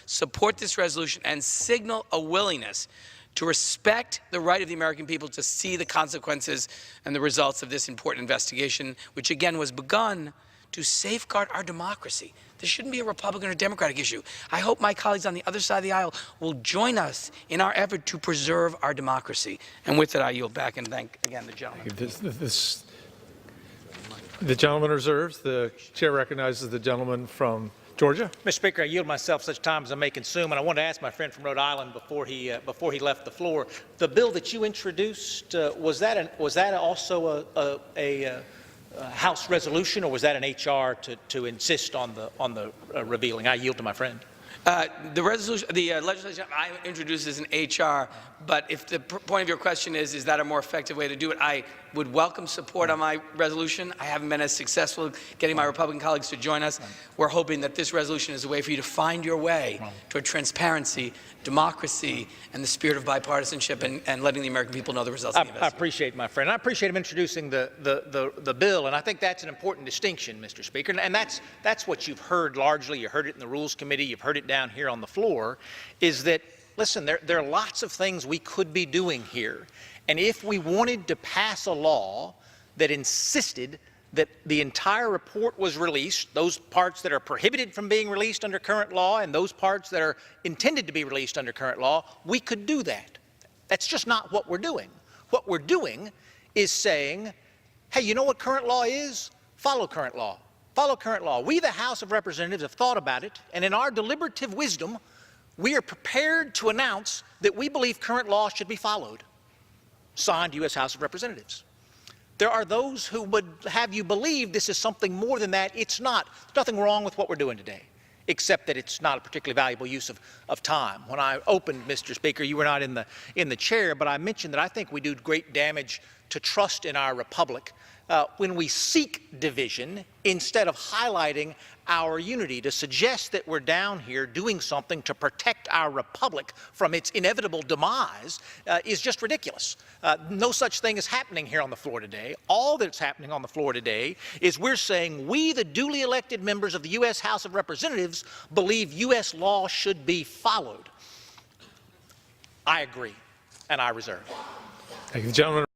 support this resolution and signal a willingness to respect the right of the American people to see the consequences and the results of this important investigation, which again was begun to safeguard our democracy. This shouldn't be a Republican or Democratic issue. I hope my colleagues on the other side of the aisle will join us in our effort to preserve our democracy. And with that, I yield back and thank again the gentleman. The gentleman reserves. The chair recognizes the gentleman from Georgia. Mr. Speaker, I yield myself such time as I may consume, and I want to ask my friend from Rhode Island before he left the floor. The bill that you introduced, was that also a House resolution, or was that an HR to insist on the revealing? I yield to my friend. The legislation I introduced is an HR, but if the point of your question is that a more effective way to do it, I would welcome support on my resolution. I haven't been as successful getting my Republican colleagues to join us. We're hoping that this resolution is a way for you to find your way toward transparency, democracy, and the spirit of bipartisanship, and letting the American people know the results of the investigation. I appreciate my friend. I appreciate him introducing the bill, and I think that's an important distinction, Mr. Speaker, and that's what you've heard largely. You heard it in the Rules Committee. You've heard it down here on the floor, is that, listen, there are lots of things we could be doing here. And if we wanted to pass a law that insisted that the entire report was released, those parts that are prohibited from being released under current law and those parts that are intended to be released under current law, we could do that. That's just not what we're doing. What we're doing is saying, hey, you know what current law is? Follow current law. Follow current law. We, the House of Representatives, have thought about it, and in our deliberative wisdom, we are prepared to announce that we believe current law should be followed. Signed, U.S. House of Representatives. There are those who would have you believe this is something more than that. It's not. There's nothing wrong with what we're doing today, except that it's not a particularly valuable use of time. When I opened, Mr. Speaker, you were not in the chair, but I mentioned that I think we do great damage to trust in our republic when we seek division instead of highlighting our unity. To suggest that we're down here doing something to protect our republic from its inevitable demise is just ridiculous. No such thing is happening here on the floor today. All that's happening on the floor today is we're saying we, the duly elected members of the U.S. House of Representatives, believe U.S. law should be followed. I agree, and I reserve. Thank you, gentleman.